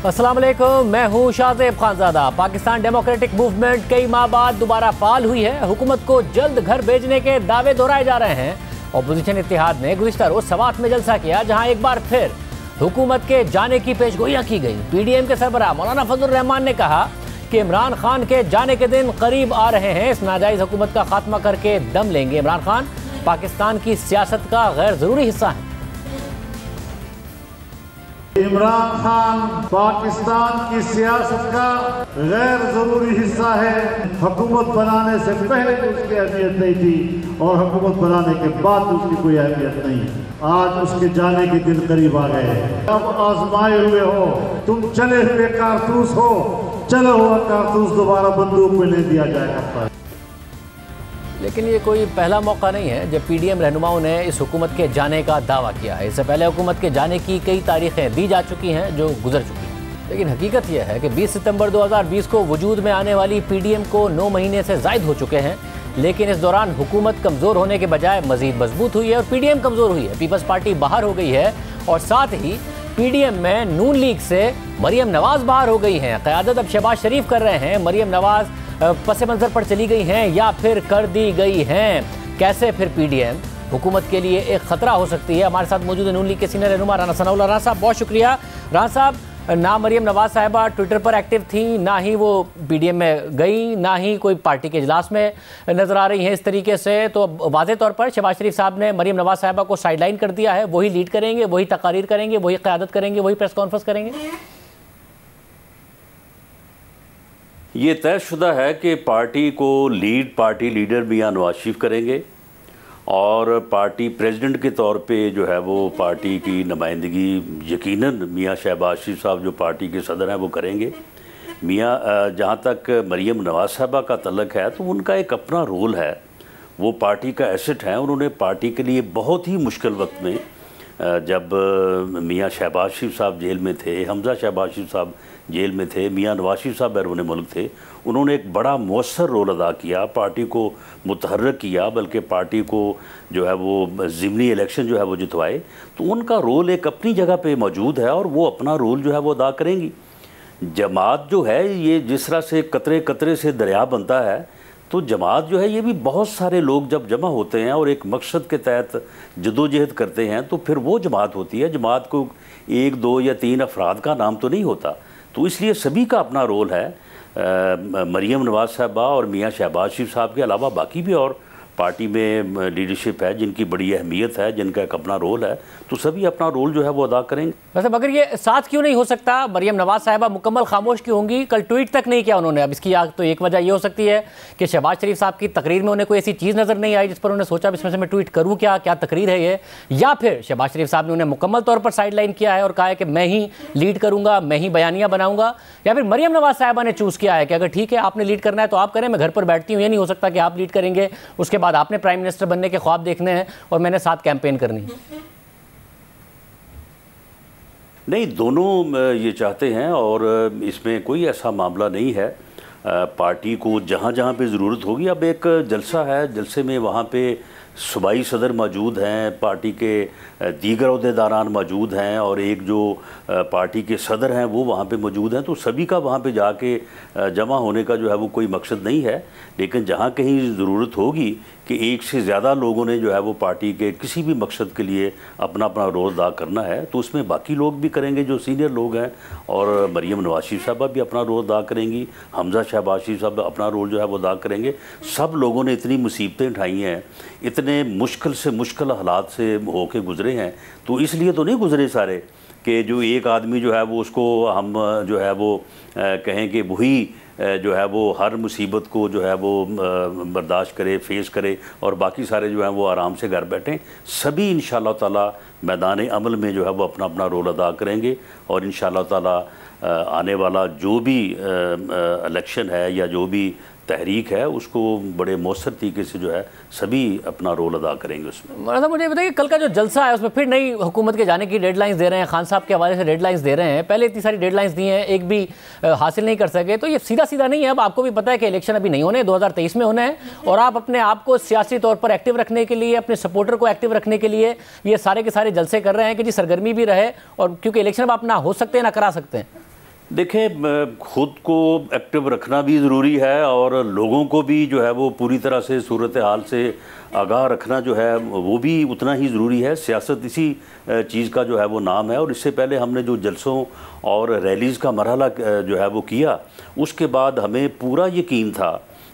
अस्सलाम वालेकुम, मैं हूँ शाहजेब खानजादा। पाकिस्तान डेमोक्रेटिक मूवमेंट कई माह बाद दोबारा फाल हुई है। हुकूमत को जल्द घर भेजने के दावे दोहराए जा रहे हैं। अपोजिशन इत्तेहाद ने गुज़िश्ता रोज सवात में जलसा किया, जहां एक बार फिर हुकूमत के जाने की पेशगोइयां की गई। PDM के सरबराह मौलाना फजलुर रहमान ने कहा कि इमरान खान के जाने के दिन करीब आ रहे हैं। इस नाजायज हुकूमत का खात्मा करके दम लेंगे। इमरान खान पाकिस्तान की सियासत का गैर जरूरी हिस्सा है। इमरान खान पाकिस्तान की सियासत का गैर जरूरी हिस्सा है। हुकूमत बनाने से पहले भी उसकी अहमियत नहीं थी और हुकूमत बनाने के बाद उसकी कोई अहमियत नहीं है। आज उसके जाने के दिन करीब आ गए हैं। अब आजमाए हुए हो, तुम चले हुए कारतूस हो, चला हुआ कारतूस दोबारा बंदूक में नहीं दिया जा सकता। लेकिन ये कोई पहला मौका नहीं है जब PDM रहनुमाओं ने इस हुकूमत के जाने का दावा किया है। इससे पहले हुकूमत के जाने की कई तारीखें दी जा चुकी हैं जो गुजर चुकी हैं। लेकिन हकीकत यह है कि 20 सितंबर 2020 को वजूद में आने वाली PDM को 9 महीने से ज़ायद हो चुके हैं। लेकिन इस दौरान हुकूमत कमज़ोर होने के बजाय मज़ीद मजबूत हुई है और PDM कमज़ोर हुई है। पीपल्स पार्टी बाहर हो गई है और साथ ही PDM में नून लीग से मरियम नवाज बाहर हो गई हैं। क़यादत अब शहबाज शरीफ कर रहे हैं। मरियम नवाज पसे मंजर पर चली गई हैं या फिर कर दी गई हैं। कैसे फिर PDM हुकूमत के लिए एक ख़तरा हो सकती है? हमारे साथ मौजूद है नून लीग के सीनियर रहनुमा राना सनाउल्लाह। राना साहब बहुत शुक्रिया। राना साहब, ना मरियम नवाज साहिबा ट्विटर पर एक्टिव थी, ना ही वो PDM में गई, ना ही कोई पार्टी के इजलास में नजर आ रही हैं इस तरीके से। तो वाज़ेह तौर पर शहबाज शरीफ साहब ने मरियम नवाज साहिबा को साइडलाइन कर दिया है। वही लीड करेंगे, वही तकारीर करेंगे, वही क़यादत करेंगे, वही प्रेस कॉन्फ्रेंस करेंगे। ये तयशुदा है कि पार्टी को पार्टी लीडर मियां नवाज शरीफ करेंगे और पार्टी प्रेसिडेंट के तौर पे जो है वो पार्टी की नुमाइंदगी यकीनन मियां शहबाज शरीफ साहब जो पार्टी के सदर हैं वो करेंगे। मियां जहाँ तक मरियम नवाज साहबा का तल्लक है तो उनका एक अपना रोल है, वो पार्टी का एसेट है। उन्होंने पार्टी के लिए बहुत ही मुश्किल वक्त में जब मियां शहबाज शरीफ साहब जेल में थे, हमजा शहबाज शरीफ साहब जेल में थे, मियां नवाज शरीफ साहब बैरून मुल्क थे, उन्होंने एक बड़ा मौसर रोल अदा किया, पार्टी को मुतहर्रिक किया, बल्कि पार्टी को जो है वो ज़िमनी इलेक्शन जो है वो जितवाए। तो उनका रोल एक अपनी जगह पे मौजूद है और वो अपना रोल जो है वो अदा करेंगी। जमात जो है ये जिस तरह से कतरे कतरे से दरिया बनता है, तो जमात जो है ये भी बहुत सारे लोग जब जमा होते हैं और एक मकसद के तहत जदोजहद करते हैं तो फिर वो जमात होती है। जमात को 1, 2 या 3 अफराद का नाम तो नहीं होता। तो इसलिए सभी का अपना रोल है। मरियम नवाज साहबा और मियां शहबाज शरीफ साहब के अलावा बाकी भी और पार्टी में लीडरशिप है जिनकी बड़ी अहमियत है, जिनका एक अपना रोल है, तो सभी अपना रोल जो है वो अदा करेंगे। वैसे मगर ये साथ क्यों नहीं हो सकता? मरियम नवाज साहिबा मुकम्मल खामोश क्यों होंगी? कल ट्वीट तक नहीं किया उन्होंने। अब इसकी तो एक वजह ये हो सकती है कि शहबाज शरीफ साहब की तकरीर में उन्हें कोई ऐसी चीज़ नज़र नहीं आई जिस पर उन्होंने सोचा इसमें से मैं ट्वीट करूँ, क्या तकरीर है ये, या फिर शहबाज शरीफ साहब ने उन्हें मुकम्मल तौर पर साइडलाइन किया है और कहा है कि मैं ही लीड करूँगा, मैं ही बयानियाँ बनाऊँगा, या फिर मरियम नवाज साहिबा ने चूज़ किया है कि अगर ठीक है आपने लीड करना है तो आप करें, मैं घर पर बैठती हूँ। ये नहीं हो सकता कि आप लीड करेंगे, उसके बाद आपने प्राइम मिनिस्टर बनने के ख्वाब देखने हैं और मैंने साथ कैंपेन करनी है। नहीं, दोनों ये चाहते हैं और इसमें कोई ऐसा मामला नहीं है। पार्टी को जहाँ जहाँ पे ज़रूरत होगी, अब एक जलसा है, जलसे में वहाँ पे सूबाई सदर मौजूद हैं, पार्टी के दीगर अहदेदारान मौजूद हैं और एक जो पार्टी के सदर हैं वो वहाँ पे मौजूद हैं। तो सभी का वहाँ पे जाके जमा होने का जो है वो कोई मकसद नहीं है। लेकिन जहाँ कहीं ज़रूरत होगी कि एक से ज़्यादा लोगों ने जो है वो पार्टी के किसी भी मकसद के लिए अपना अपना रोल अदा करना है, तो उसमें बाकी लोग भी करेंगे जो सीनियर लोग हैं, और मरियम नवाज शरीफ साहबा भी अपना रोल अदा करेंगी, हमजा शहबाज शरीफ साहब अपना रोल जो है वो अदा करेंगे। सब लोगों ने इतनी मुसीबतें उठाई हैं, इतने मुश्किल से मुश्किल हालात से होके गुजरे हैं, तो इसलिए तो नहीं गुजरे सारे कि जो एक आदमी जो है वो उसको हम जो है वो कहें कि वही जो है वो हर मुसीबत को जो है वो बर्दाश्त करे, फेस करे और बाकी सारे जो हैं वो आराम से घर बैठें। सभी इंशाअल्लाह ताला मैदान अमल में जो है वो अपना अपना रोल अदा करेंगे और इंशाअल्लाह ताला आने वाला जो भी इलेक्शन है या जो भी तहरीक है उसको बड़े मौसर तरीके से जो है सभी अपना रोल अदा करेंगे उसमें। मतलब मुझे बताइए, कल का जो जलसा है उसमें फिर नई हुकूमत के जाने की डेडलाइंस दे रहे हैं, खान साहब के हवाले से डेडलाइंस दे रहे हैं। पहले इतनी सारी डेडलाइंस दी हैं, एक भी हासिल नहीं कर सके, तो ये सीधा सीधा नहीं है। अब आपको भी पता है कि इलेक्शन अभी नहीं होने, 2023 में होने हैं, और आप अपने आप को सियासी तौर पर एक्टिव रखने के लिए, अपने सपोर्टर को एक्टिव रखने के लिए ये सारे के सारे जलसे कर रहे हैं कि जी सरगर्मी भी रहे, और क्योंकि इलेक्शन आप ना हो सकते हैं ना करा सकते हैं। देखिए, खुद को एक्टिव रखना भी ज़रूरी है और लोगों को भी जो है वो पूरी तरह से सूरत हाल से आगाह रखना जो है वो भी उतना ही ज़रूरी है। सियासत इसी चीज़ का जो है वो नाम है। और इससे पहले हमने जो जलसों और रैलीज़ का मरहला जो है वो किया, उसके बाद हमें पूरा यकीन था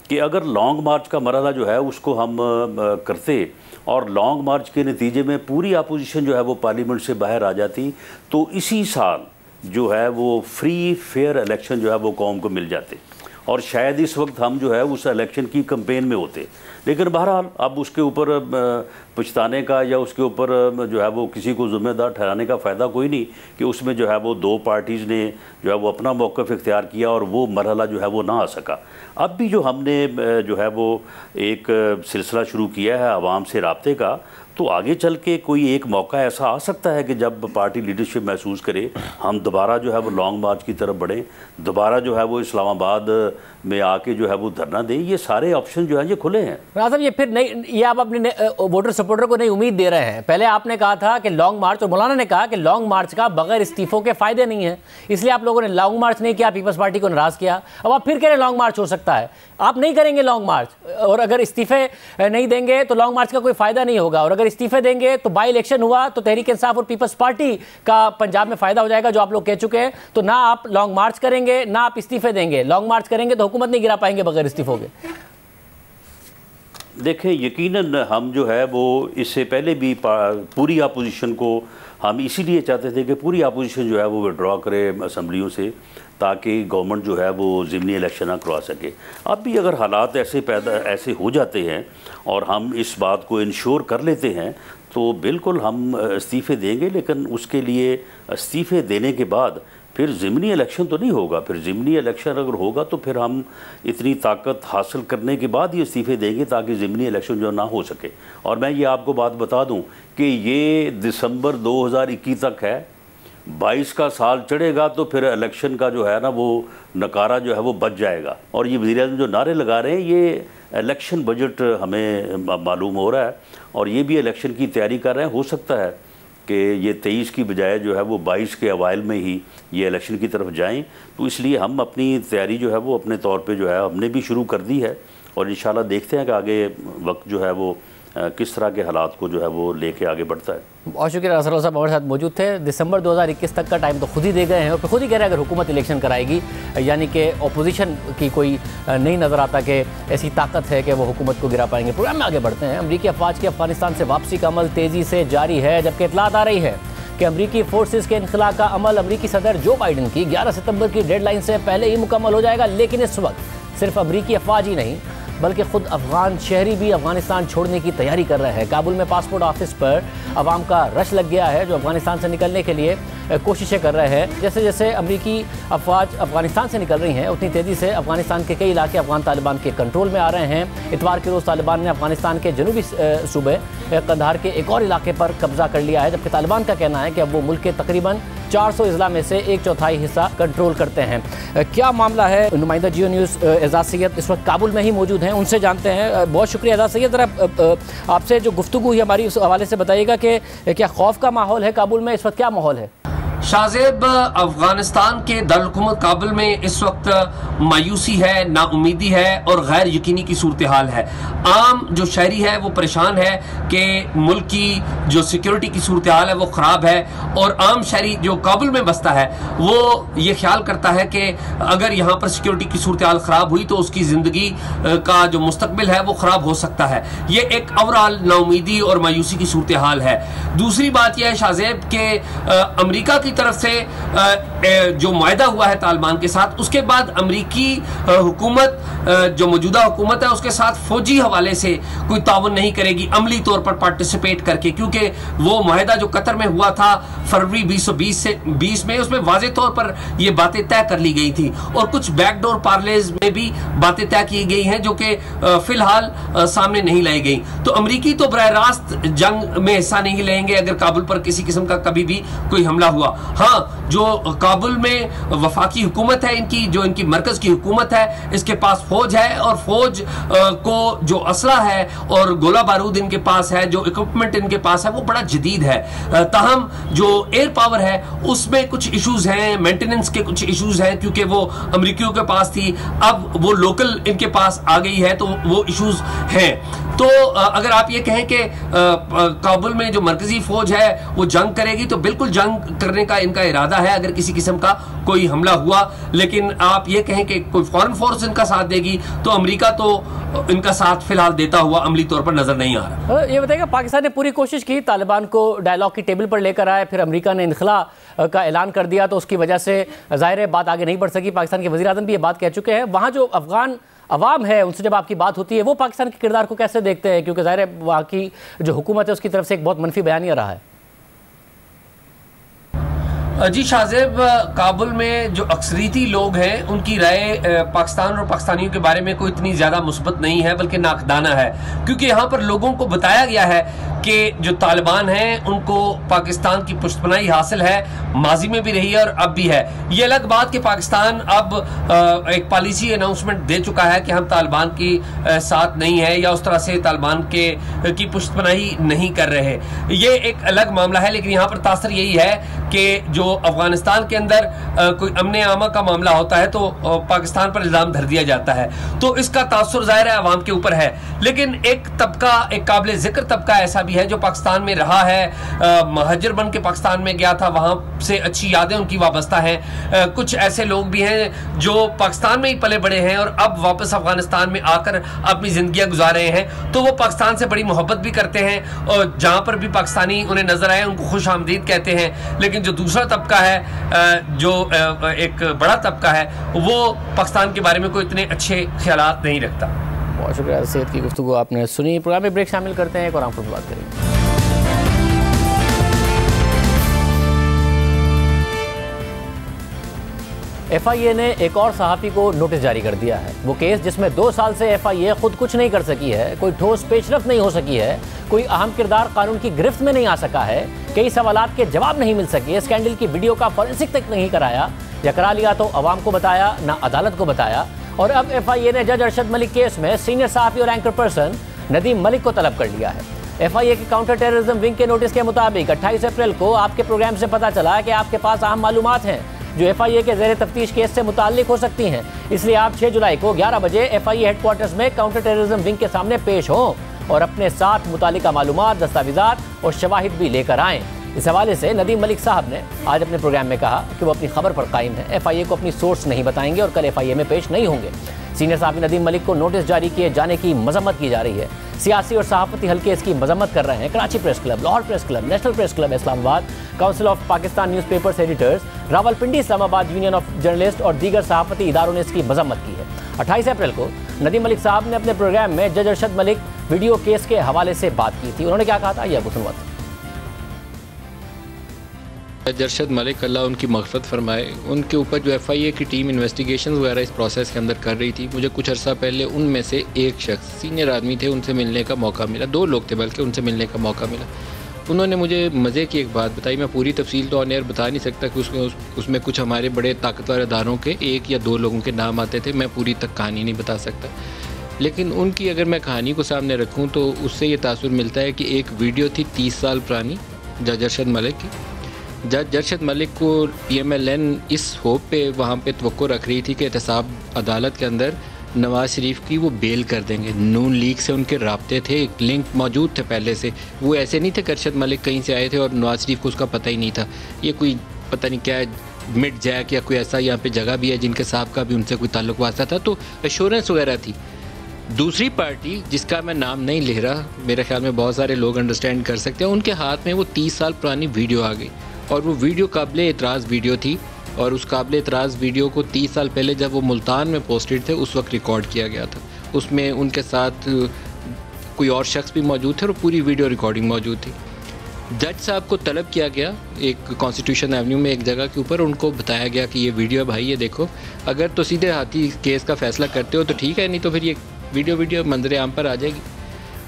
कि अगर लॉन्ग मार्च का मरहला जो है उसको हम करते और लॉन्ग मार्च के नतीजे में पूरी अपोजिशन जो है वो पार्लियामेंट से बाहर आ जाती, तो इसी साल जो है वो फ्री फेयर इलेक्शन जो है वो कौम को मिल जाते और शायद इस वक्त हम जो है उस इलेक्शन की कैंपेन में होते। लेकिन बहरहाल अब उसके ऊपर पछताने का या उसके ऊपर जो है वो किसी को ज़िम्मेदार ठहराने का फ़ायदा कोई नहीं कि उसमें जो है वो दो पार्टीज़ ने जो है वो अपना मौक़िफ़ इख्तियार किया और वो मरहला जो है वो ना आ सका। अब भी जो हमने जो है वो एक सिलसिला शुरू किया है आवाम से राब्ते का, तो आगे चल के कोई एक मौका ऐसा आ सकता है कि जब पार्टी लीडरशिप महसूस करे हम दोबारा जो है वो लॉन्ग मार्च की तरफ बढ़ें, दोबारा जो है वो इस्लामाबाद में आके जो है वो धरना दें। ये सारे ऑप्शन जो है ये खुले हैं। राज़ब, ये फिर नहीं, ये आप अपने वोटर सपोर्टर को नई उम्मीद दे रहे हैं। पहले आपने कहा था कि लॉन्ग मार्च, और मौलाना ने कहा कि लॉन्ग मार्च का बगैर इस्तीफों के फायदे नहीं है, इसलिए आप लोगों ने लॉन्ग मार्च नहीं किया, पीपल्स पार्टी को नाराज़ किया। अब आप फिर कह रहे हैं लॉन्ग मार्च हो सकता है। आप नहीं करेंगे लॉन्ग मार्च, और अगर इस्तीफे नहीं देंगे तो लॉन्ग मार्च का कोई फायदा नहीं होगा, और अगर इस्तीफे देंगे तो बाई इलेक्शन हुआ तो तहरीक इंसाफ और पीपल्स पार्टी का पंजाब में फायदा हो जाएगा, जो आप लोग कह चुके हैं। तो ना आप लॉन्ग मार्च करेंगे ना आप इस्तीफे देंगे। लॉन्ग मार्च करेंगे तो हुकूमत नहीं गिरा पाएंगे बगैर इस्तीफों के। देखें, यकीनन हम जो है वो इससे पहले भी पूरी अपोजिशन को हम इसीलिए चाहते थे कि पूरी अपोजिशन जो है वो विड्रॉ करे असम्बलियों से, ताकि गवर्नमेंट जो है वो ज़िमनी इलेक्शन ना करवा सके। अब भी अगर हालात ऐसे हो जाते हैं और हम इस बात को इंश्योर कर लेते हैं तो बिल्कुल हम इस्तीफ़े देंगे, लेकिन उसके लिए इस्तीफ़े देने के बाद फिर ज़िमनी इलेक्शन तो नहीं होगा। फिर ज़िमनी इलेक्शन अगर होगा तो फिर हम इतनी ताकत हासिल करने के बाद ही इस्तीफ़े देंगे ताकि ज़िमनी इलेक्शन जो ना हो सके। और मैं ये आपको बात बता दूं कि ये दिसंबर 2021 तक है, 22 का साल चढ़ेगा तो फिर इलेक्शन का जो है ना वो नकारा जो है वो बच जाएगा। और ये वज़ीर-ए-आज़म जो नारे लगा रहे हैं ये इलेक्शन बजट हमें मालूम हो रहा है और ये भी इलेक्शन की तैयारी कर रहे हैं। हो सकता है कि ये 23 की बजाय जो है वो 22 के अवाइल में ही ये इलेक्शन की तरफ जाएं। तो इसलिए हम अपनी तैयारी जो है वो अपने तौर पे जो है हमने भी शुरू कर दी है और इंशाल्लाह देखते हैं कि आगे वक्त जो है वो किस तरह के हालात को जो है वो लेके आगे बढ़ता है। बहुत शुक्रिया असर साहब, हमारे साथ मौजूद थे। दिसंबर 2021 तक का टाइम तो खुद ही दे गए हैं और फिर खुद ही कह रहे हैं अगर हुकूमत इलेक्शन कराएगी, यानी कि अपोजिशन की कोई नहीं नज़र आता कि ऐसी ताकत है कि वो हुकूमत को गिरा पाएंगे। प्रोग्राम में आगे बढ़ते हैं। अमरीकी अफवाज की अफगानिस्तान से वापसी का अमल तेज़ी से जारी है, जबकि इतलात आ रही है कि अमरीकी फोर्सेस के इनखला का अमल अमरीकी सदर जो बाइडन की 11 सितंबर की डेडलाइन से पहले ही मुकम्मल हो जाएगा। लेकिन इस वक्त सिर्फ अमरीकी अफवाज ही नहीं बल्कि खुद अफगान शहरी भी अफगानिस्तान छोड़ने की तैयारी कर रहे हैं। काबुल में पासपोर्ट ऑफिस पर अवाम का रश लग गया है जो अफगानिस्तान से निकलने के लिए कोशिशें कर रहे हैं। जैसे जैसे अमरीकी अफवाज अफगानिस्तान से निकल रही हैं उतनी तेज़ी से अफगानिस्तान के कई इलाके अफगान तालिबान के कंट्रोल में आ रहे हैं। इतवार के रोज़ तालिबान ने अफगानिस्तान के जनूबी सूबे कंधार के एक और इलाके पर कब्जा कर लिया है, जबकि तालिबान का कहना है कि अब वो मुल्क के तकरीबन 400 अजला में से 1/4 हिस्सा कंट्रोल करते हैं। क्या मामला है, नुमाइंदा जियो न्यूज़ एजाज सैयद इस वक्त काबुल में ही मौजूद हैं, उनसे जानते हैं। बहुत शुक्रिया एजाज सैयद। ज़रा आपसे जो गुफ्तगू हुई हमारी उस हवाले से बताइएगा कि क्या खौफ का माहौल है काबुल में, इस वक्त क्या माहौल है? शाहजेब, अफगानिस्तान के दारुल काबुल में इस वक्त मायूसी है, नाउमीदी है और गैर यकीनी की सूरत हाल है। आम जो शहरी है वो परेशान है कि मुल्क की जो सिक्योरिटी की सूरत हाल है वो ख़राब है, और आम शहरी जो काबुल में बसता है वो ये ख्याल करता है कि अगर यहाँ पर सिक्योरिटी की सूरत हाल ख़राब हुई तो उसकी ज़िंदगी का जो मुस्तकबिल है वो ख़राब हो सकता है। ये एक ओवरऑल नाउमीदी और मायूसी की सूरत हाल है। दूसरी बात यह है शाहजेब कि अमरीका की तरफ से जो मुआहदा हुआ है तालिबान के साथ, उसके बाद अमरीकी हुकूमत जो मौजूदा हुकूमत है उसके साथ फौजी हवाले से कोई ताउन नहीं करेगी अमली तौर पर पार्टिसिपेट करके, क्योंकि वो मुआहदा जो कतर में हुआ था फरवरी 2020 में, उसमें वाज़ेह तौर पर ये बातें तय कर ली गई थी और कुछ बैकडोर पार्लेज में भी बातें तय की गई हैं जो कि फिलहाल सामने नहीं लाई गई। तो अमरीकी तो बराह रास्त जंग में हिस्सा नहीं लेंगे अगर काबुल पर किसी किस्म का कभी भी कोई हमला हुआ। हाँ, जो काबुल में वफाकी हुकूमत है इनकी, जो इनकी मरकज की हुकूमत है, इसके पास फौज है और फौज को जो असला है और गोला बारूद इनके पास है, जो इक्विपमेंट इनके पास है वो बड़ा जदीद है। ताहम जो एयर पावर है उसमें कुछ इश्यूज हैं, मेंटेनेंस के कुछ इश्यूज हैं, क्योंकि वो अमरीकियों के पास थी, अब वो लोकल इनके पास आ गई है, तो वो इश्यूज हैं। तो अगर आप ये कहें कि काबुल में जो मरकजी फौज है वो जंग करेगी, तो बिल्कुल जंग करने का इनका इरादा है अगर किसी किस्म का कोई हमला हुआ। लेकिन आप ये कहें कि कोई फॉरेन फोर्स इनका साथ देगी, तो अमेरिका तो इनका साथ फिलहाल देता हुआ अमली तौर पर नजर नहीं आ रहा। ये बताइएगा, पाकिस्तान ने पूरी कोशिश की तालिबान को डायलॉग की टेबल पर लेकर आए, फिर अमेरिका ने इनखला का ऐलान कर दिया, तो उसकी वजह से जाहिर है बात आगे नहीं बढ़ सकी। पाकिस्तान के वज़ीर आज़म भी ये बात कह चुके हैं। वहाँ जो अफगान अवाम है उनसे जब आपकी बात होती है, वो पाकिस्तान के किरदार को कैसे देखते हैं? क्योंकि जाहिर है वहाँ की जो हुकूमत है उसकी तरफ से एक बहुत मनफी बयानिया रहा है। जी शाहजेब, काबुल में जो अक्सरीती लोग हैं उनकी राय पाकिस्तान और पाकिस्तानियों के बारे में कोई इतनी ज़्यादा मुस्बत नहीं है, बल्कि नाकदाना है, क्योंकि यहाँ पर लोगों को बताया गया है कि जो तालिबान हैं उनको पाकिस्तान की पुष्टपनाही हासिल है, माजी में भी रही है और अब भी है। ये अलग बात कि पाकिस्तान अब एक पॉलिसी अनाउंसमेंट दे चुका है कि हम तालिबान की साथ नहीं है या उस तरह से तालिबान की पुष्टपनाही नहीं कर रहे, ये एक अलग मामला है। लेकिन यहाँ पर तासर यही है कि जो अफगानिस्तान के अंदर कोई अमन आमा का मामला होता है तो पाकिस्तान पर इल्जाम धर दिया जाता है, तो इसका तासुर जाहिर है अवाम के ऊपर है। लेकिन एक तबका, एक काबिल जिक्र तबका ऐसा भी है जो पाकिस्तान में रहा है, महाजर बन के पाकिस्तान में गया था, वहां से अच्छी यादें उनकी वाबस्ता हैं। कुछ ऐसे लोग भी हैं जो पाकिस्तान में ही पले बड़े हैं और अब वापस अफगानिस्तान में आकर अपनी जिंदगियां गुजार रहे हैं, तो वो पाकिस्तान से बड़ी मोहब्बत भी करते हैं और जहां पर भी पाकिस्तानी उन्हें नजर आए उनको खुश आमदीद कहते हैं। लेकिन जो दूसरा तबका है, जो एक बड़ा तबका है, वो पाकिस्तान के बारे में कोई इतने अच्छे ख्यालात नहीं रखता। बहुत शुक्रिया। सेहत की गुफ्तगू आपने सुनी। प्रोग्राम में ब्रेक शामिल करते हैं, एक और आम बात करेंगे। FIA ने एक और सहाफ़ी को नोटिस जारी कर दिया है। वो केस जिसमें 2 साल से FIA खुद कुछ नहीं कर सकी है, कोई ठोस पेशरफ नहीं हो सकी है, कोई अहम किरदार कानून की गिरफ्त में नहीं आ सका है, कई सवालात के जवाब नहीं मिल सके, स्कैंडल की वीडियो का फॉरेंसिक तक नहीं कराया, या करा लिया तो अवाम को बताया ना अदालत को बताया। और अब FIA ने जज अरशद मलिक केस में सीनियर सहाफ़ी और एंकर पर्सन नदीम मलिक को तलब कर लिया है। FIA के काउंटर टेररिज्म विंग के नोटिस के मुताबिक 28 अप्रैल को आपके प्रोग्राम से पता चला कि आपके पास अहम मालूमात हैं जो FIA के ज़ेर तफ्तीश केस से मुताल्लिक हो सकती हैं। इसलिए आप 6 जुलाई को 11 बजे FIA हेडक्वार्टर्स में काउंटर टेररिज्म विंग के सामने पेश हों और अपने साथ मुतालिका मालूमात, दस्तावेज़ात और शवाहिद भी लेकर आएँ। इस हवाले से नदीम मलिक साहब ने आज अपने प्रोग्राम में कहा कि वो अपनी खबर पर कायम है, FIA को अपनी सोर्स नहीं बताएंगे और कल FIA में पेश नहीं होंगे। सीनियर सहाफ़ी नदीम मलिक को नोटिस जारी किए जाने की मजम्मत की जा रही है। सियासी और सहाफ़ती हल्के इसकी मजम्मत कर रहे हैं। Karachi press club, Lahore press club, national press club Islamabad, council of Pakistan newspapers editors, Rawalpindi Islamabad union of journalist और दीगर सहाफ़ती इदारों ने इसकी मजम्मत की है। 28 अप्रैल को नदीम मलिक साहब ने अपने प्रोग्राम में जज अरशद मलिक वीडियो केस के हवाले से बात की थी। उन्होंने क्या कहा था, यह सुनवाते। जज अरशद मलिक, अल्लाह उनकी मग़फ़रत फरमाए, उनके ऊपर जो FIA की टीम इन्वेस्टिगेशन वगैरह इस प्रोसेस के अंदर कर रही थी, मुझे कुछ अर्सा पहले उनमें से एक शख्स, सीनियर आदमी थे, उनसे मिलने का मौका मिला। 2 लोग थे बल्कि, उनसे मिलने का मौका मिला। उन्होंने मुझे मज़े की एक बात बताई। मैं पूरी तफसील तो ऑन एयर बता नहीं सकता कि उसमें कुछ हमारे बड़े ताकतवर अदारों के 1 या 2 लोगों के नाम आते थे। मैं पूरी तक कहानी नहीं बता सकता, लेकिन उनकी अगर मैं कहानी को सामने रखूँ तो उससे ये तासुर मिलता है कि एक वीडियो थी 30 साल पुरानी जज अरशद मलिक की। जज अरशद मलिक को PMLN इस होप पे वहाँ पे तवक्को रख रही थी कि एहतसाब अदालत के अंदर नवाज़ शरीफ की वो बेल कर देंगे। नून लीग से उनके राब्ते थे, एक लिंक मौजूद थे पहले से। वो ऐसे नहीं थे कि अरशद मलिक कहीं से आए थे और नवाज़ शरीफ को उसका पता ही नहीं था। ये कोई पता नहीं क्या मिड जैक या कोई ऐसा यहाँ पे जगह भी है जिनके साहब का भी उनसे कोई ताल्लुक वास्ता था, तो एश्योरेंस वगैरह थी। दूसरी पार्टी जिसका मैं नाम नहीं ले रहा, मेरे ख्याल में बहुत सारे लोग अंडरस्टैंड कर सकते हैं, उनके हाथ में वो 30 साल पुरानी वीडियो आ गई और वो वीडियो काबिल एतराज़ वीडियो थी। और उस काबिल एतराज़ वीडियो को 30 साल पहले जब वो मुल्तान में पोस्टेड थे उस वक्त रिकॉर्ड किया गया था। उसमें उनके साथ कोई और शख्स भी मौजूद थे और पूरी वीडियो रिकॉर्डिंग मौजूद थी। जज साहब को तलब किया गया एक कॉन्स्टिट्यूशन एवेन्यू में एक जगह के ऊपर, उनको बताया गया कि ये वीडियो भाई ये देखो, अगर तो सीधे हाथी केस का फ़ैसला करते हो तो ठीक है, नहीं तो फिर ये वीडियो मंजर आम पर आ जाएगी।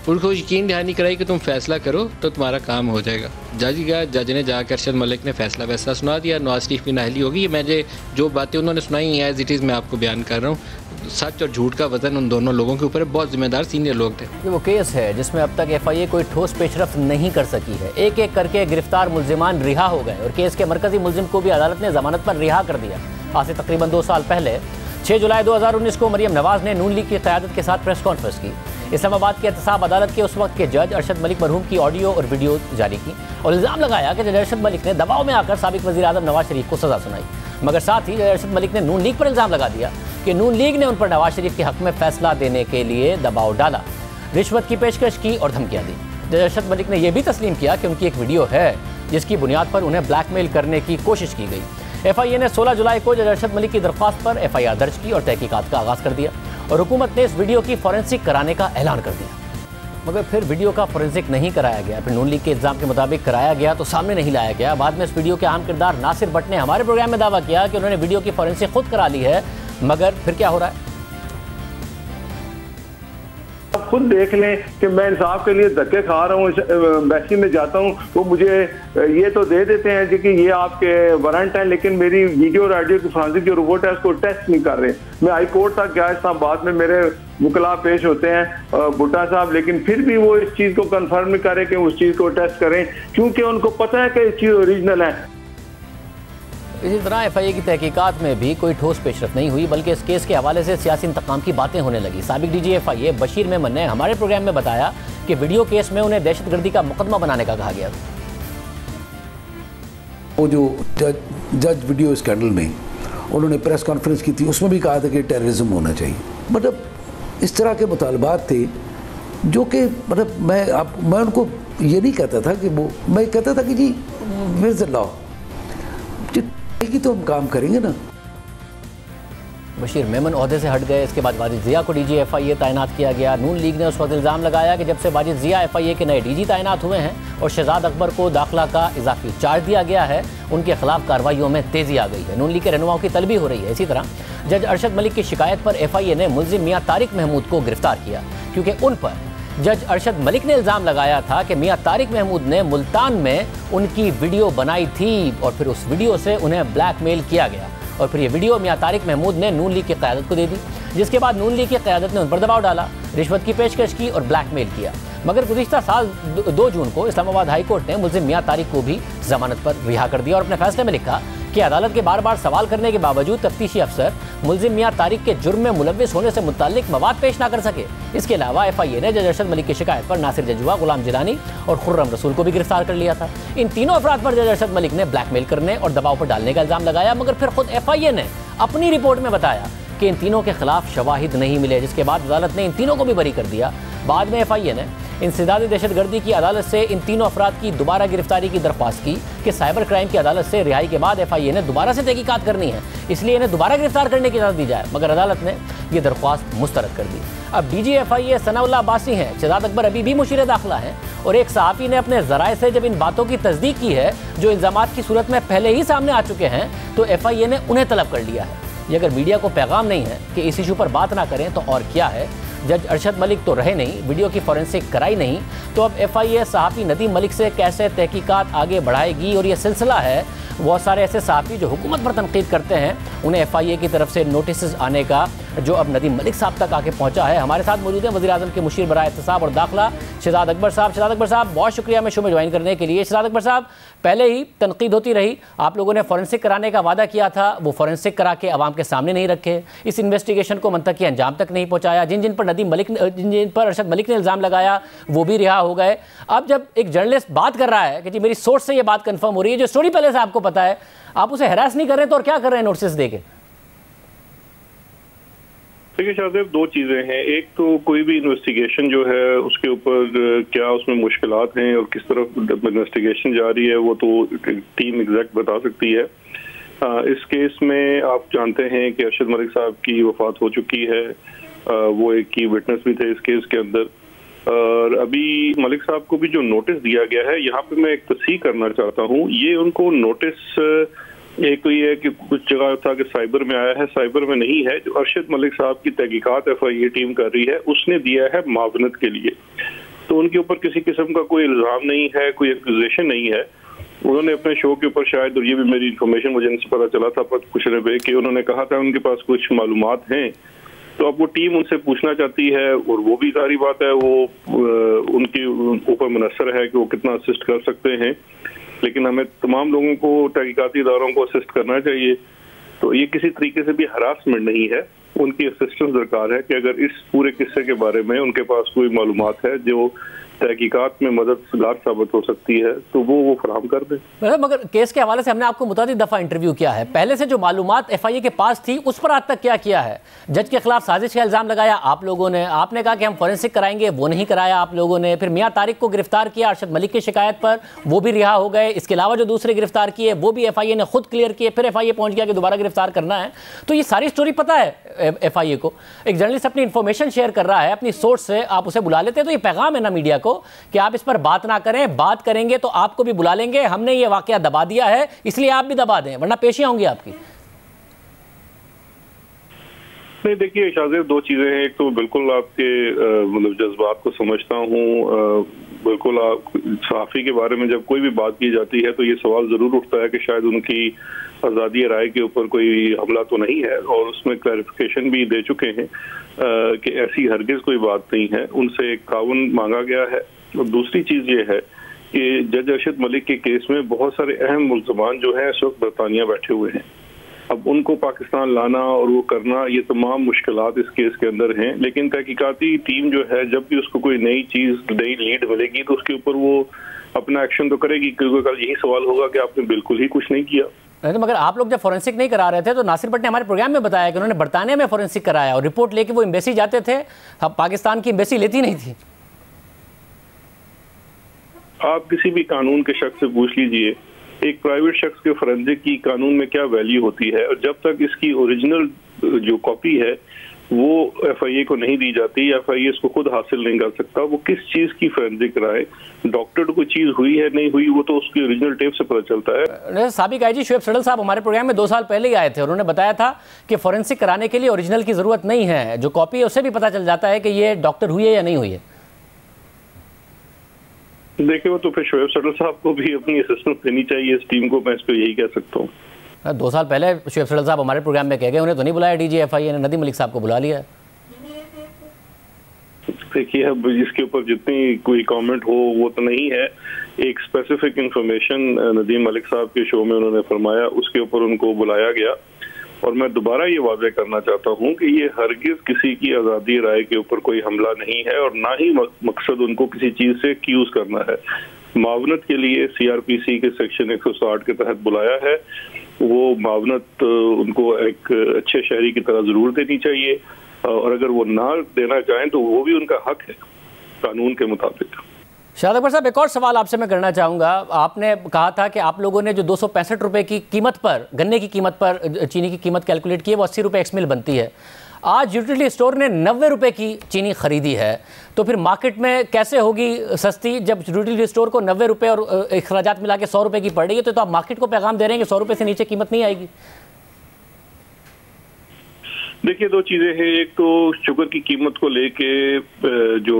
उनको यकीन दहानी कराई कि तुम फैसला करो तो तुम्हारा काम हो जाएगा। जज ने जाकर अरशद मलिक ने फैसला सुना दिया, नवाज शरीफ की नाहली होगी। ये मैंने जो बातें उन्होंने सुनाई एज इट इज़ मैं आपको बयान कर रहा हूँ। सच और झूठ का वजन उन दोनों लोगों के ऊपर बहुत जिम्मेदार सीनियर लोग थे। ये वो केस है जिसमें अब तक FIA कोई ठोस पेशरफ्त नहीं कर सकी है। एक एक करके गिरफ्तार मुल्जिमान रिहा हो गए और केस के मरकजी मुल्जिम को भी अदालत ने जमानत पर रिहा कर दिया। आज से तकरीबन 2 साल पहले 6 जुलाई 2019 को मरियम नवाज ने नून लीग की क़यादत के साथ प्रेस कॉन्फ्रेंस की। इस्लामाबाद की एहतसाब अदालत के उस वक्त के जज अरशद मलिक मरहूम की ऑडियो और वीडियो जारी की और इल्ज़ाम लगाया कि जज अरशद मलिक ने दबाव में आकर साबिक वज़ीर आज़म नवाज शरीफ को सज़ा सुनाई। मगर साथ ही जज अरशद मलिक ने नून लीग पर इल्ज़ाम लगा दिया कि नून लीग ने उन पर नवाज शरीफ के हक़ में फैसला देने के लिए दबाव डाला, रिश्वत की पेशकश की और धमकियाँ दी। जज अरशद मलिक ने यह भी तस्लीम किया कि उनकी एक वीडियो है जिसकी बुनियाद पर उन्हें ब्लैकमेल करने की कोशिश की गई। FIA ने 16 जुलाई को जज अरशद मलिक की दरख्वास्त पर FIR दर्ज की और तहकीकात का आगाज़ कर दिया और हुकूमत ने इस वीडियो की फॉरेंसिक कराने का ऐलान कर दिया। मगर फिर वीडियो का फॉरेंसिक नहीं कराया गया। फिर नून लीग के इल्ज़ाम के मुताबिक कराया गया तो सामने नहीं लाया गया। बाद में इस वीडियो के अहम किरदार नासिर भट्ट ने हमारे प्रोग्राम में दावा किया कि उन्होंने वीडियो की फॉरेंसिक खुद करा ली है। मगर फिर क्या हो रहा है, आप खुद देख लें कि मैं इंसाफ के लिए धक्के खा रहा हूँ, एम्बेसी में जाता हूँ, वो मुझे ये तो दे देते हैं जी कि ये आपके वारंट हैं, लेकिन मेरी वीडियो और ऑडियो की फॉरेंसिक जो रिपोर्ट है उसको टेस्ट नहीं कर रहे। मैं हाई कोर्ट तक गया था, बाद में मेरे मुकला पेश होते हैं भुट्टा साहब, लेकिन फिर भी वो इस चीज़ को कंफर्म नहीं करें कि उस चीज़ को टेस्ट करें, क्योंकि उनको पता है कि ये चीज़ ओरिजिनल है। इसी तरह FIA की तहकीकात में भी कोई ठोस पेशरफ नहीं हुई, बल्कि इस केस के हवाले से सियासी इंतकाम की बातें होने लगी। साबिक DG FIA बशीर मेमन ने हमारे प्रोग्राम में बताया कि वीडियो केस में उन्हें दहशतगर्दी का मुकदमा बनाने का कहा गया था। वो जो जज वीडियो स्कैंडल में उन्होंने प्रेस कॉन्फ्रेंस की थी, उसमें भी कहा था कि टेररिज्म होना चाहिए। मतलब इस तरह के मुतालबात थे जो कि मतलब मैं उनको ये नहीं कहता था कि वो, मैं कहता था कि जी वेयर द लॉ, की तो हम काम करेंगे ना। बशीर मेमन ओहदे से हट गए। इसके बाद वाजिद ज़िया को DG FIA तैनात किया गया। नून लीग ने उस वक्त इल्ज़ाम लगाया कि जब से वाजिद ज़िया FIA के नए DG तैनात हुए हैं और शहजाद अकबर को दाखिला का इजाफी चार्ज दिया गया है, उनके खिलाफ कार्रवाइयों में तेज़ी आ गई है। नून लीग के रहनुमाओं की तलबी हो रही है। इसी तरह जज अरशद मलिक की शिकायत पर FIA ने मुल्जिम मियाँ तारिक महमूद को गिरफ्तार किया, क्योंकि उन पर जज अरशद मलिक ने इल्ज़ाम लगाया था कि मियाँ तारिक महमूद ने मुल्तान में उनकी वीडियो बनाई थी और फिर उस वीडियो से उन्हें ब्लैकमेल किया गया और फिर ये वीडियो मियाँ तारिक महमूद ने नून लीग की क़यादत को दे दी, जिसके बाद नून लीग की क़यादत ने उन पर दबाव डाला, रिश्वत की पेशकश की और ब्लैकमेल किया। मगर गुज़िश्ता साल 2 जून को इस्लामाबाद हाई कोर्ट ने मुल्जिम मियाँ तारिक को भी जमानत पर रिहा कर दिया और अपने फैसले में लिखा कि अदालत के बार बार सवाल करने के बावजूद तफ्तीशी अफसर मुल्जिम मियाँ तारिक के जुर्म में मुलव्विस होने से मुताल्लिक मवाद पेश ना कर सके। इसके अलावा FIA ने जज अरशद मलिक की शिकायत पर नासिर जजुआ, गुलाम जिलानी और खुर्रम रसूल को भी गिरफ्तार कर लिया था। इन तीनों अफराद पर जज अरशद मलिक ने ब्लैकमेल करने और दबाव पर डालने का इल्ज़ाम लगाया, मगर फिर खुद FIA ने अपनी रिपोर्ट में बताया कि इन तीनों के खिलाफ शवाहिद नहीं मिले, जिसके बाद अदालत ने इन तीनों को भी बरी कर दिया। बाद में FIA ने इंसदादी दहशतगर्दी की अदालत से इन तीनों अफराद की दोबारा गिरफ्तारी की दरख्वास्त की कि साइबर क्राइम की अदालत से रिहाई के बाद FIA ने दोबारा से तहकीकात करनी है, इसलिए इन्हें दोबारा गिरफ्तार करने की इजाज़त दी जाए, मगर अदालत ने यह दरख्वास्त मुस्तरद कर दी। अब DG FIA सनाउल्लाह अब्बासी हैं, शहजाद अकबर अभी भी मुशीर दाखिला हैं और एक सहाफ़ी ने अपने ज़राए से जब इन बातों की तस्दीक की है जो इल्ज़ामात की सूरत में पहले ही सामने आ चुके हैं, तो FIA ने उन्हें तलब कर लिया है। ये अगर मीडिया को पैगाम नहीं है कि इस इशू पर बात ना करें तो और क्या है। जज अरशद मलिक तो रहे नहीं, वीडियो की फॉरेंसिक कराई नहीं, तो अब FIA सहाफ़ी नदीम मलिक से कैसे तहकीकात आगे बढ़ाएगी। और ये सिलसिला है, बहुत सारे ऐसे सहाफ़ी जो हुकूमत पर तनकीद करते हैं, उन्हें FIA की तरफ से नोटिस आने का जो अब नदीम मलिक साहब तक आके पहुंचा है। हमारे साथ मौजूद हैं वज़ीर आज़म के मुशीर बराए एहतसाब और दाखिला शहजाद अकबर साहब। शहजाद अकबर साहब, बहुत शुक्रिया में शो में ज्वाइन करने के लिए। शहजाद अकबर साहब, पहले ही तनकीद होती रही, आप लोगों ने फॉरेंसिक कराने का वादा किया था, वो फॉरेंसिक करा के आवाम के सामने नहीं रखे, इस इन्वेस्टिगेशन को मंतकी अंजाम तक नहीं पहुँचाया। जिन पर जिन पर अरशद मलिक ने इल्ज़ाम लगाया वो भी रिहा हो गए। अब जब एक जर्नलिस्ट बात कर रहा है कि जी मेरी सोर्स से ये बात कंफर्म हो रही है, जो स्टोरी पहले से आपको पता है, आप उसे हैरास नहीं कर रहे तो और क्या कर रहे हैं नोटिस दे के? देखिए शाहजेब, दो चीज़ें हैं। एक तो कोई भी इन्वेस्टिगेशन जो है उसके ऊपर क्या उसमें मुश्किलात हैं और किस तरफ इन्वेस्टिगेशन जा रही है, वो तो टीम एग्जैक्ट बता सकती है। इस केस में आप जानते हैं कि अरशद मलिक साहब की वफात हो चुकी है, वो एक की विटनेस भी थे इस केस के अंदर। और अभी मलिक साहब को भी जो नोटिस दिया गया है, यहाँ पे मैं एक तस्हीह करना चाहता हूँ, ये उनको नोटिस एक तो ये है कि कुछ जगह था कि साइबर में आया है, साइबर में नहीं है। जो अरशद मलिक साहब की तहकीकात FIA टीम कर रही है, उसने दिया है मावनत के लिए। तो उनके ऊपर किसी किस्म का कोई इल्ज़ाम नहीं है, कोई एक्यूजेशन नहीं है। उन्होंने अपने शो के ऊपर शायद, और ये भी मेरी इन्फॉर्मेशन मुझे इनसे पता चला था कुछ दिन पहले, कि उन्होंने कहा था उनके पास कुछ मालूमात हैं, तो अब वो टीम उनसे पूछना चाहती है, और वो भी सारी बात है, वो उनके ऊपर मुनसर है कि वो कितना असिस्ट कर सकते हैं। लेकिन हमें तमाम लोगों को, तहकीकाती इदारों को असिस्ट करना चाहिए। तो ये किसी तरीके से भी हरासमेंट नहीं है, उनकी असिस्टेंस दरकार है कि अगर इस पूरे किस्से के बारे में उनके पास कोई मालूमात है जो तहकीकात में मददगार साबित हो सकती है, तो वो फराहम कर दें। मगर केस के हवाले से हमने आपको मुतादिद दफ़ा इंटरव्यू किया है, पहले से जो मालूमात FIA के पास थी उस पर आज तक क्या किया है? जज के खिलाफ साजिश का इल्ज़ाम लगाया आप लोगों ने, आपने कहा कि हम फोरेंसिक कराएंगे, वो नहीं कराया आप लोगों ने। फिर मियां तारिक को गिरफ्तार किया अरशद मलिक की शिकायत पर, वो भी रिहा हो गए। इसके अलावा जो दूसरे गिरफ्तार किए वो भी FIA ने खुद क्लियर किए, फिर FIA पहुंच गया कि दोबारा गिरफ्तार करना है। तो ये सारी स्टोरी पता है FIA को। एक जर्नलिस्ट अपनी इन्फॉर्मेशन शेयर कर रहा है अपनी सोर्स से, आप उसे बुला लेते हैं, तो ये पैगाम है ना मीडिया को कि आप इस पर बात ना करें, बात करेंगे तो आपको भी बुला लेंगे। हमने ये वाकया दबा दिया है, इसलिए आप भी दबा दें, वरना पेशियां होंगी आपकी। नहीं, देखिए शाहजेब, दो चीजें हैं। एक तो बिल्कुल आपके मतलब जज्बात को समझता हूँ, बिल्कुल सहाफ़ी के बारे में जब कोई भी बात की जाती है तो ये सवाल जरूर उठता है कि शायद उनकी आज़ादी राय के ऊपर कोई हमला तो नहीं है, और उसमें क्लैरिफिकेशन भी दे चुके हैं कि ऐसी हरगिज कोई बात नहीं है। उनसे एक ताउन मांगा गया है। और दूसरी चीज ये है कि जज अरशद मलिक के केस में बहुत सारे अहम मुल्ज़मान जो हैं इस वक्त बरतानिया बैठे हुए हैं। अब उनको पाकिस्तान लाना और वो करना, ये तमाम मुश्किलात इस केस के अंदर हैं। लेकिन तहकीकाती टीम जो है, जब भी उसको कोई नई चीज, नई लीड मिलेगी तो उसके ऊपर वो अपना एक्शन तो करेगी, क्योंकि कल यही सवाल होगा कि आपने बिल्कुल ही कुछ नहीं किया। नहीं तो मगर आप लोग जब फोरेंसिक नहीं करा रहे थे तो नासिर भट्ट ने हमारे प्रोग्राम में बताया कि उन्होंने बरतानिया में फोरेंसिक कराया और रिपोर्ट लेके वो एम्बेसी जाते थे। पाकिस्तान की एम्बेसी लेती नहीं थी। आप किसी भी कानून के शख्स से पूछ लीजिए, एक प्राइवेट शख्स के फोरेंसिक की कानून में क्या वैल्यू होती है, और जब तक इसकी ओरिजिनल जो कॉपी है वो FIA को नहीं दी जाती, FIA इसको खुद हासिल नहीं कर सकता। वो किस चीज की फोरेंसिक कराए, डॉक्टर को कोई चीज हुई है नहीं हुई, वो तो उसकी ओरिजिनल टेप से पता चलता है। साबिक IG शुएब सडल साहब हमारे प्रोग्राम में 2 साल पहले ही आए थे, उन्होंने बताया था कि फोरेंसिक कराने के लिए ओरिजिनल की जरूरत नहीं है, जो कॉपी है उससे भी पता चल जाता है कि ये डॉक्टर हुई है या नहीं हुई है। देखिए, वो तो फिर शुएब सडल साहब को भी अपनी असिस्टेंस देनी चाहिए इस टीम को, मैं इस पर यही कह सकता हूँ। 2 साल पहले शुएब सडल साहब हमारे प्रोग्राम में कह गए, उन्हें तो नहीं बुलाया DG FIA ने, नदीम मलिक साहब को बुला लिया। देखिए, अब इसके ऊपर जितनी कोई कमेंट हो वो तो नहीं है। एक स्पेसिफिक इंफॉर्मेशन नदीम मलिक साहब के शो में उन्होंने फरमाया, उसके ऊपर उनको बुलाया गया। और मैं दोबारा ये वाज़ेह करना चाहता हूँ कि ये हरगिज किसी की आज़ादी राय के ऊपर कोई हमला नहीं है, और ना ही मकसद उनको किसी चीज से एक्यूज करना है। मावनत के लिए CRPC के सेक्शन 160 के तहत बुलाया है। वो मावनत उनको एक अच्छे शहरी की तरह जरूर देनी चाहिए, और अगर वो ना देना चाहें तो वो भी उनका हक है कानून के मुताबिक। शाहद अकबर साहब, एक और सवाल आपसे मैं करना चाहूँगा। आपने कहा था कि आप लोगों ने जो 265 रुपये की कीमत पर, गन्ने की कीमत पर चीनी की कीमत कैलकुलेट की है, वो 80 रुपये एक्स मिल बनती है। आज यूटिलिटी स्टोर ने 90 रुपये की चीनी खरीदी है, तो फिर मार्केट में कैसे होगी सस्ती, जब यूटिलिटी स्टोर को 90 रुपये और अखराजात मिला के 100 रुपये की पड़ रही है? तो आप मार्केट को पैगाम दे रहे हैं कि 100 रुपये से नीचे कीमत नहीं आएगी। देखिए, 2 चीजें हैं। एक तो शुगर की कीमत को लेके जो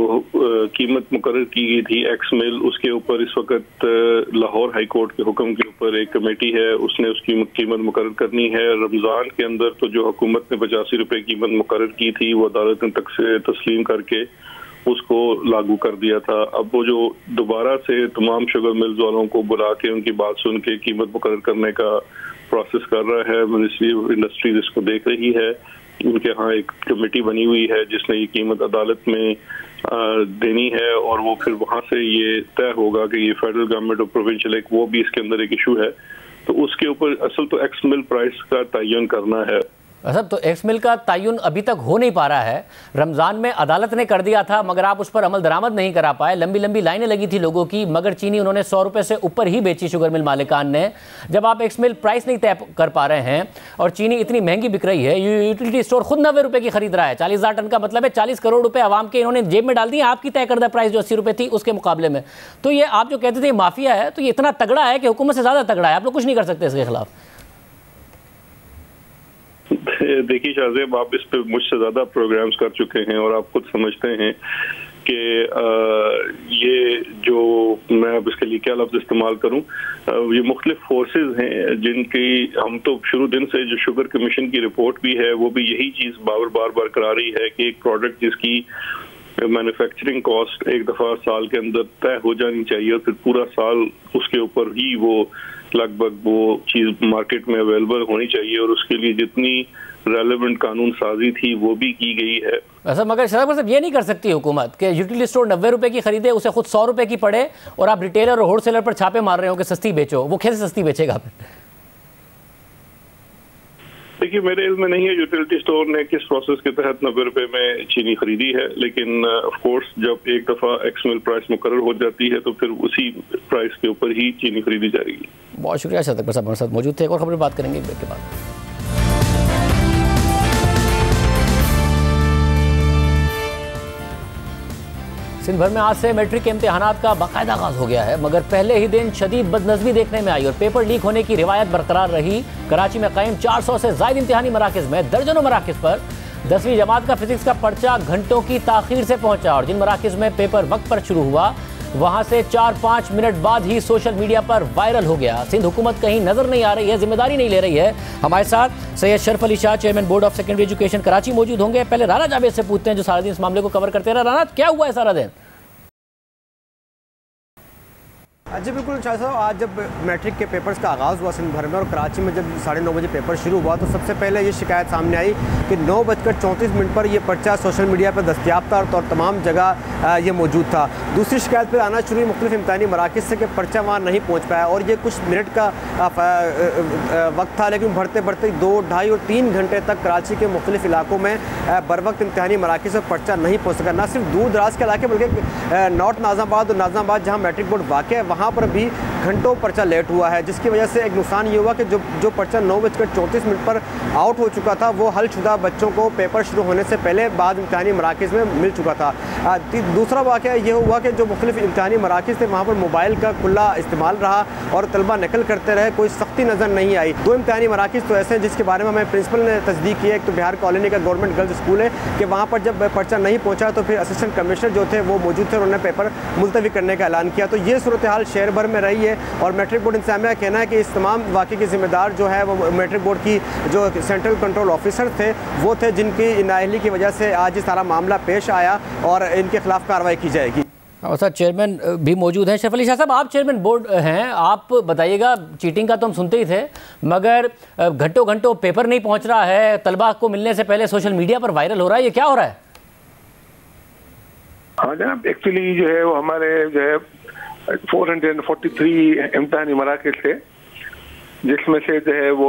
कीमत मुकर्रर की गई थी एक्स मिल, उसके ऊपर इस वक्त लाहौर हाई कोर्ट के हुक्म के ऊपर एक कमेटी है, उसने उसकी कीमत मुकर्रर करनी है। रमजान के अंदर तो जो हुकूमत ने 85 रुपये कीमत मुकर्रर की थी, वो अदालत ने तस्लीम करके उसको लागू कर दिया था। अब वो जो दोबारा से तमाम शुगर मिल्स वालों को बुला के उनकी बात सुन के कीमत मुकर्रर करने का प्रोसेस कर रहा है, मिनिस्ट्री ऑफ इंडस्ट्रीज इसको देख रही है। उनके यहाँ एक कमेटी बनी हुई है जिसने ये कीमत अदालत में देनी है, और वो फिर वहाँ से ये तय होगा कि ये फेडरल गवर्नमेंट और प्रोविंशियल, एक वो भी इसके अंदर एक इशू है। तो उसके ऊपर असल तो एक्स मिल प्राइस का तयन करना है। सब तो एक्स मिल का तयन अभी तक हो नहीं पा रहा है। रमज़ान में अदालत ने कर दिया था, मगर आप उस पर अमल दरामद नहीं करा पाए। लंबी लंबी लाइनें लगी थी लोगों की, मगर चीनी उन्होंने 100 रुपये से ऊपर ही बेची शुगर मिल मालिकान ने। जब आप एक्स मिल प्राइस नहीं तय कर पा रहे हैं और चीनी इतनी महंगी बिक रही है, यूटिलिटी स्टोर खुद 90 रुपये की खरीद रहा है। 40,000 टन का मतलब है 40 करोड़ रुपये आवाम के इन्होंने जेब में डाल दिए, आपकी तय करदा प्राइस जो 80 रुपये थी उसके मुकाबले में। तो ये आप जो कहते थे माफिया है, तो ये इतना तगड़ा है कि हुकूमत से ज़्यादा तगड़ा है, आप लोग कुछ नहीं कर सकते इसके खिलाफ। देखिए शाहजेब, आप इस पे मुझसे ज्यादा प्रोग्राम्स कर चुके हैं और आप खुद समझते हैं कि ये जो मैं अब इसके लिए क्या लफ्ज़ इस्तेमाल करूं, ये मुख्तलिफ फोर्सेस हैं जिनकी हम तो शुरू दिन से जो शुगर कमीशन की रिपोर्ट भी है वो भी यही चीज़ बार बार करा रही है कि एक प्रोडक्ट जिसकी मैन्युफैक्चरिंग कॉस्ट एक दफ़ा साल के अंदर तय हो जानी चाहिए और फिर पूरा साल उसके ऊपर ही वो लगभग वो चीज़ मार्केट में अवेलेबल होनी चाहिए और उसके लिए जितनी रेलेवेंट कानून साजी थी वो भी की गई है। ऐसा मगर शराब साहब ये नहीं कर सकती हुकूमत कि यूटिलिटी स्टोर 90 रुपए की खरीदे, उसे खुद 100 रुपए की पड़े और आप रिटेलर और होलसेलर पर छापे मार रहे हो कि सस्ती बेचो। वो कैसे सस्ती बेचेगा? देखिए, मेरे इल्म में नहीं है यूटिलिटी स्टोर ने किस प्रोसेस के तहत 90 रुपए में चीनी खरीदी है, लेकिन ऑफ कोर्स जब एक दफ़ा एक्स मिल प्राइस मुकर्रर हो जाती है तो फिर उसी प्राइस के ऊपर ही चीनी खरीदी जाएगी। बहुत शुक्रिया शहज़ाद अकबर साहब हमारे साथ मौजूद थे। एक और खबर बात करेंगे ब्रेक के बाद। सिंध भर में आज से मैट्रिक के इम्तिहानात का बाकायदा आगाज हो गया है, मगर पहले ही दिन शदीद बदनज़मी देखने में आई और पेपर लीक होने की रिवायत बरकरार रही। कराची में कायम 400 से ज़ायद इम्तिहानी मराकज़ में दर्जनों मराकज़ पर 10वीं जमात का फिजिक्स का पर्चा घंटों की ताख़ीर से पहुंचा और जिन मराकज़ में पेपर वक्त पर शुरू हुआ वहां से 4-5 मिनट बाद ही सोशल मीडिया पर वायरल हो गया। सिंध हुकूमत कहीं नजर नहीं आ रही है, जिम्मेदारी नहीं ले रही है। हमारे साथ Syed Sharaf Ali Shah, chairman board of secondary education Karachi मौजूद होंगे। पहले राना जावेद से पूछते हैं जो सारा दिन इस मामले को कवर करते रहे। राना, क्या हुआ है सारा दिन? जी बिल्कुल शाह साहब, आज जब मैट्रिक के पेपर्स का आगाज़ हुआ सिंध भर में और कराची में जब 9:30 बजे पेपर शुरू हुआ तो सबसे पहले ये शिकायत सामने आई कि 9:34 पर यह पर्चा सोशल मीडिया पर दस्तियाब था और तमाम जगह ये मौजूद था। दूसरी शिकायत पर आना शुरू हुई मुख्तलिफ इम्तिहानी मराकज़ से कि पर्चा वहाँ नहीं पहुँच पाया और ये कुछ मिनट का वक्त था, लेकिन बढ़ते बढ़ते 2, 2.5 और 3 घंटे तक कराची के मुख्तलिफ इलाकों में बर वक्त इम्तिहानी मराकज़ पर पर्चा नहीं पहुँच सका। न सिर्फ दूर दराज के इलाके बल्कि नॉर्थ नाज़ाबाद और नाज़ाबाद जहाँ मैट्रिक बोर्ड वाक़ है वहाँ पर भी घंटों पर्चा लेट हुआ है, जिसकी वजह से एक नुकसान ये हुआ कि जो पर्चा 9:34 पर आउट हो चुका था वो हलशुदा बच्चों को पेपर शुरू होने से पहले बाद इम्तिहानी मराकज़ में मिल चुका था। दूसरा वाक़या ये हुआ कि जो मुख्तलिफ इम्तिहानी मराकज़ थे वहाँ पर मोबाइल का खुला इस्तेमाल रहा और तलबा नकल करते रहे, कोई सख्ती नज़र नहीं आई। 2 इम्तिहानी मराकज़ तो ऐसे हैं जिसके बारे में हमें प्रिंसिपल ने तस्दीक की है। एक तो बिहार कॉलोनी का गवर्नमेंट गर्ल्स स्कूल है कि वहाँ पर जब पर्चा नहीं पहुँचा तो फिर असिस्टेंट कमिश्नर जो थे वो मौजूद थे और उन्होंने पेपर मुलतवी करने का ऐलान किया। तो ये सूरत हाल शहर भर में रही है और मैट्रिक बोर्ड इंतजामिया का कहना है कि इस तमाम वाक़े के ज़िम्मेदार जो है वो मैट्रिक बोर्ड की जो सेंट्रल कंट्रोल ऑफिसर थे वो थे, जिनकी नाअहली की वजह से आज ये सारा मामला पेश आया और इनके खिलाफ कार्रवाई की जाएगी। और सर चेयरमैन भी मौजूद हैं। शरफ अली शाह साहब, आप चेयरमैन बोर्ड हैं, आप बताइएगा, चीटिंग का तो हम सुनते ही थे मगर घंटों घंटों पेपर नहीं पहुँच रहा है, तलबा को मिलने से पहले सोशल मीडिया पर वायरल हो रहा है, ये क्या हो रहा है? हाँ जनाब, एक्चुअली जो है वो हमारे जो है 443 इम्तिहानी मराकज़ थे, जिसमें से जो है वो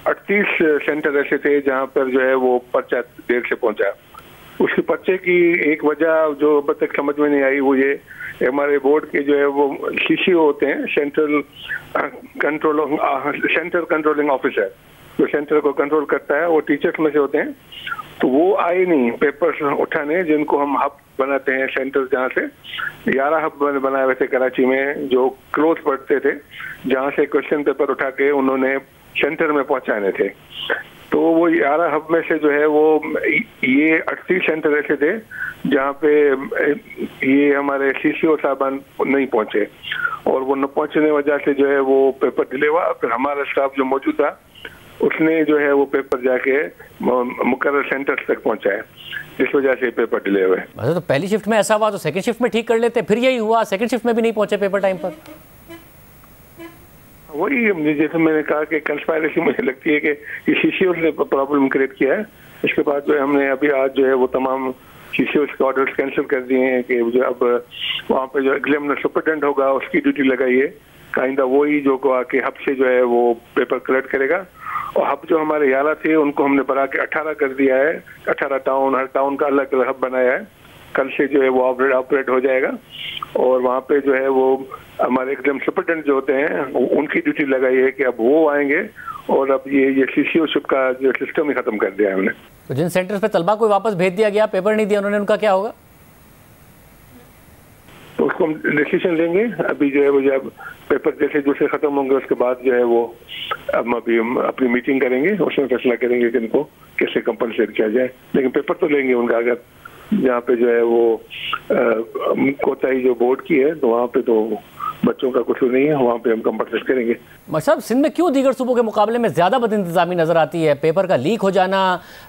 38 सेंटर ऐसे थे जहाँ पर जो है वो पर्चा देर से पहुँचा। उसके पर्चे की एक वजह जो अब तक समझ में नहीं आई वो ये हमारे बोर्ड के जो है वो CCO होते हैं, सेंट्रल कंट्रोलिंग ऑफिसर, जो सेंटर को कंट्रोल करता है, वो टीचर्स में से होते हैं। तो वो आए नहीं पेपर्स उठाने, जिनको हम हब बनाते हैं सेंटर, जहाँ से 11 हब बनाए हुए थे कराची में जो क्लोज पढ़ते थे, जहाँ से क्वेश्चन पेपर उठा के उन्होंने सेंटर में पहुँचाने थे। तो वो 11 हब में से जो है वो ये 38 सेंटर ऐसे थे जहाँ पे ये हमारे CCO साहबान नहीं पहुँचे और वो न पहुँचने वजह से जो है वो पेपर डिले हुआ। फिर हमारा स्टाफ जो मौजूद था उसने जो है वो पेपर जाके मुकर्रर सेंटर तक पहुँचाया, जिस वजह से पेपर डिले हुए। अच्छा, तो पहली शिफ्ट में ऐसा हुआ तो सेकंड शिफ्ट में ठीक कर लेते, फिर यही हुआ, सेकंड शिफ्ट में भी नहीं पहुँचे पेपर टाइम पर। वही जैसे मैंने कहा कि कंस्पायरेसी मुझे लगती है कि CCO ने प्रॉब्लम क्रिएट किया है। इसके बाद जो है हमने अभी आज जो है वो तमाम CCO के ऑर्डर्स कैंसिल कर दिए हैं कि जो अब वहाँ पे जो एग्जामिनर सुपरिटेंडेंट होगा उसकी ड्यूटी लगाई है, काइंदा वही जो को आके हब से जो है वो पेपर कलेक्ट करेगा। और हब जो हमारे 11 थे उनको हमने बढ़ा के 18 कर दिया है। 18 टाउन, हर टाउन का अलग अलग हब बनाया है। कल से जो है वो ऑपरेट हो जाएगा और वहाँ पे जो है वो हमारे एग्जाम सुपरिटेंडेंट जो होते हैं उनकी ड्यूटी लगाई है कि अब वो आएंगे और अब ये CCO-शिप का जो सिस्टम ही खत्म कर दिया है हमने। तो जिन सेंटर्स पे तलबा को वापस भेज दिया गया, पेपर नहीं दिया उन्होंने, उनका क्या होगा? तो उसको हम डिसीजन लेंगे अभी जो है वो, जब पेपर जैसे दूसरे खत्म होंगे उसके बाद जो है वो अब अभी हम अपनी मीटिंग करेंगे, उसमें फैसला करेंगे कि इनको कैसे कंपनसेट किया जाए, लेकिन पेपर तो लेंगे उनका। अगर जहाँ पे जो है वो कोताही जो बोर्ड की है, तो वहाँ पे तो बच्चों का कुछ नहीं है, वहाँ पे हम कंपलसरी करेंगे। साहब, सिंध में क्यों दीगर सूबों के मुकाबले में ज़्यादा बदइंतजामी नज़र आती है? पेपर का लीक हो जाना,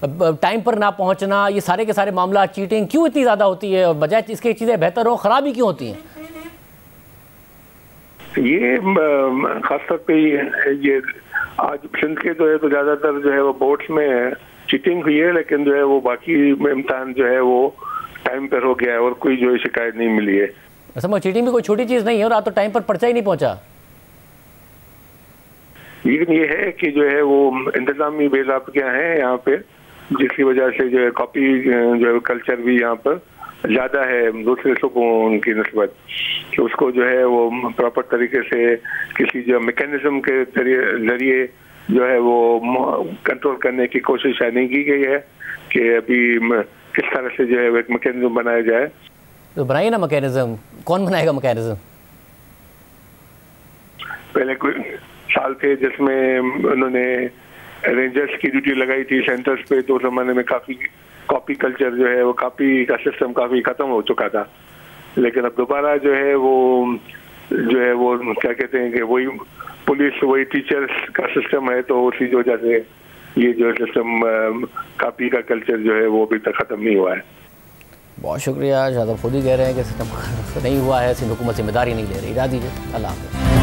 टाइम पर ना पहुँचना, ये सारे के सारे मामला, चीटिंग क्यों इतनी ज़्यादा होती है? और बजाय इसके चीज़ें बेहतर हो, ख़राबी क्यों होती हैं? ये खासतौर पे ये आज सिंध के जो है तो ज़्यादातर जो है वो बोर्ड्स में चीटिंग हुई है, लेकिन जो है वो बाकी इम्तिहान जो है वो टाइम पर हो गया है और कोई जो है शिकायत नहीं मिली है। समझ, चीटिंग भी कोई छोटी चीज़ नहीं है और आप तो टाइम पर पर्चा ही नहीं पहुंचा। लेकिन ये है कि जो है वो इंतजामी बेज़ाब्तियां हैं यहाँ पे, जिसकी वजह से जो है कॉपी जो है कल्चर भी यहाँ पर ज़्यादा है दूसरे सूबों की निस्बत, कि उसको जो है वो प्रॉपर तरीके से किसी जो मैकेनिज्म के जरिए जो है वो कंट्रोल करने की कोशिश नहीं की गई है कि अभी किस तरह से जो है एक मैकेनिज्म बनाया जाए। तो बनाइए ना मैकेनिज्म, कौन बनाएगा मैकेनिज्म? पहले कोई साल थे जिसमें उन्होंने रेंजर्स की ड्यूटी लगाई थी सेंटर्स पे, तो उस जमाने में काफ़ी कॉपी कल्चर जो है वो कॉपी का सिस्टम काफ़ी ख़त्म हो चुका था, लेकिन अब दोबारा जो है वो क्या कहते हैं कि वही पुलिस वही टीचर्स का सिस्टम है, तो उसी वजह से ये जो सिस्टम कॉपी का कल्चर जो है वो अभी तक ख़त्म नहीं हुआ है। बहुत शुक्रिया। शायद आप खुद ही कह रहे हैं कि सिस्टम नहीं हुआ है, सिंध हुकूमत जिम्मेदारी नहीं ले रही। इजाज़त दीजिए, अल्लाह हाफ़िज़।